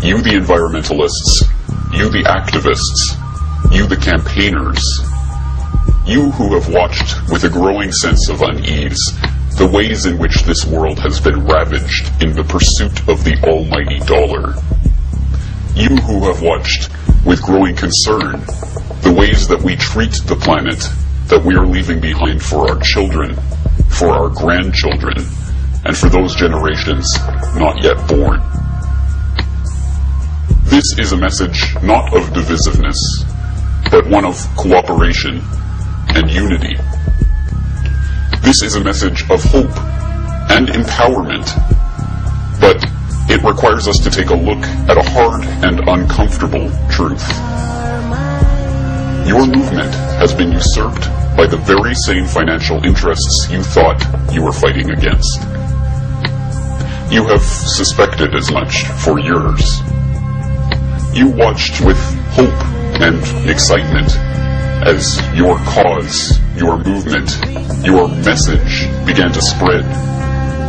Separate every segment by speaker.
Speaker 1: You the environmentalists, you the activists, you the campaigners, you who have watched with a growing sense of unease the ways in which this world has been ravaged in the pursuit of the almighty dollar. You who have watched with growing concern the ways that we treat the planet that we are leaving behind for our children, for our grandchildren, and for those generations not yet born. This is a message not of divisiveness, but one of cooperation and unity. This is a message of hope and empowerment, but it requires us to take a look at a hard and uncomfortable truth. Your movement has been usurped by the very same financial interests you thought you were fighting against. You have suspected as much for years. You watched with hope and excitement as your cause, your movement, your message began to spread,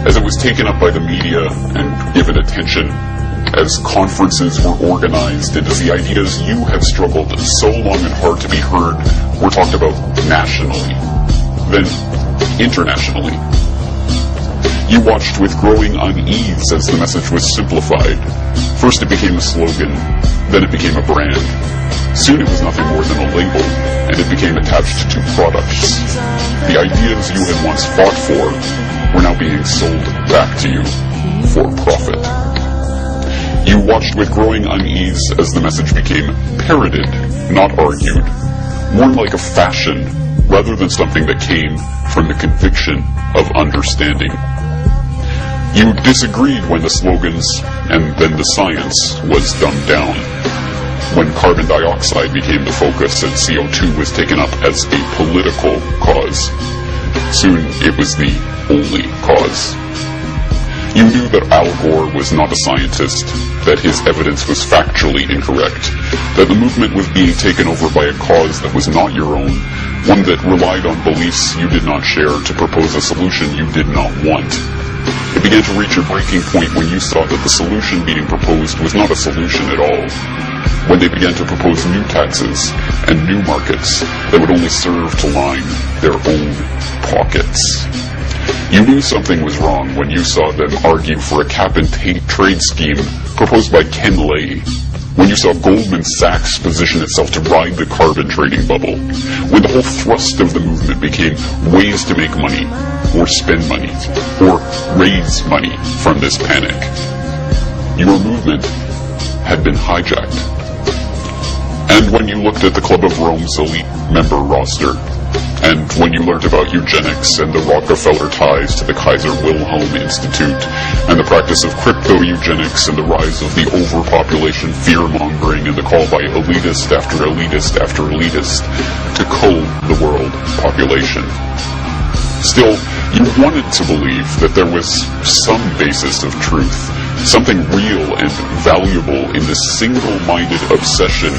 Speaker 1: as it was taken up by the media and given attention, as conferences were organized, and as the ideas you have struggled so long and hard to be heard were talked about nationally, then internationally. You watched with growing unease as the message was simplified. First it became a slogan, then it became a brand. Soon it was nothing more than a label, and it became attached to products. The ideas you had once fought for were now being sold back to you for profit. You watched with growing unease as the message became parroted, not argued, more like a fashion rather than something that came from the conviction of understanding. You disagreed when the slogans and then the science was dumbed down, when carbon dioxide became the focus and CO2 was taken up as a political cause. Soon it was the only cause. You knew that Al Gore was not a scientist, that his evidence was factually incorrect, that the movement was being taken over by a cause that was not your own, one that relied on beliefs you did not share to propose a solution you did not want. It began to reach a breaking point when you saw that the solution being proposed was not a solution at all, when they began to propose new taxes and new markets that would only serve to line their own pockets. You knew something was wrong when you saw them argue for a cap-and-trade scheme proposed by Ken Lay, when you saw Goldman Sachs position itself to ride the carbon trading bubble, when the whole thrust of the movement became ways to make money, or spend money, or raise money from this panic. Your movement had been hijacked. And when you looked at the Club of Rome's elite member roster, and when you learned about eugenics and the Rockefeller ties to the Kaiser Wilhelm Institute, and the practice of crypto-eugenics and the rise of the overpopulation fear-mongering and the call by elitist after elitist after elitist to cull the world population. Still, you wanted to believe that there was some basis of truth, something real and valuable in this single-minded obsession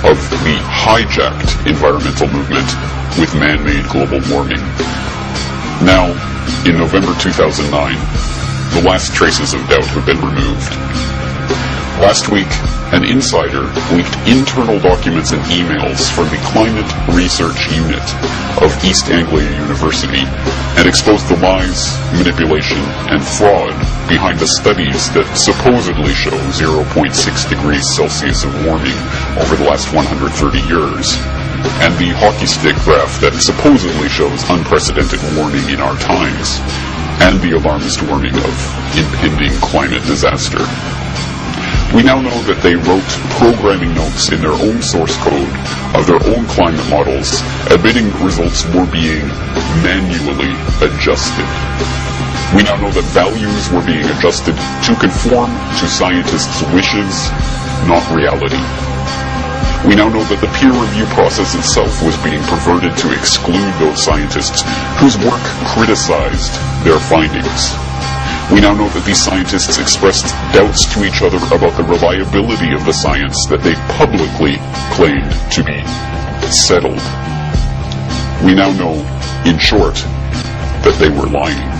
Speaker 1: of the hijacked environmental movement with man-made global warming. Now, in November 2009, the last traces of doubt have been removed. Last week, an insider leaked internal documents and emails from the Climate Research Unit of East Anglia University and exposed the lies, manipulation, and fraud behind the studies that supposedly show 0.6 degrees Celsius of warming over the last 130 years, and the hockey stick graph that supposedly shows unprecedented warming in our times, and the alarmist warning of impending climate disaster. We now know that they wrote programming notes in their own source code of their own climate models, admitting results were being manually adjusted. We now know that values were being adjusted to conform to scientists' wishes, not reality. We now know that the peer review process itself was being perverted to exclude those scientists whose work criticized their findings. We now know that these scientists expressed doubts to each other about the reliability of the science that they publicly claimed to be settled. We now know, in short, that they were lying.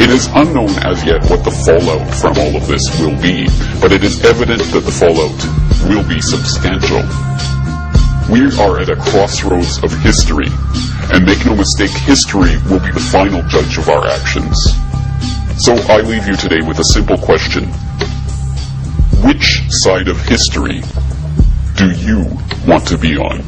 Speaker 1: It is unknown as yet what the fallout from all of this will be, but it is evident that the fallout will be substantial. We are at a crossroads of history, and make no mistake, history will be the final judge of our actions. So I leave you today with a simple question. Which side of history do you want to be on?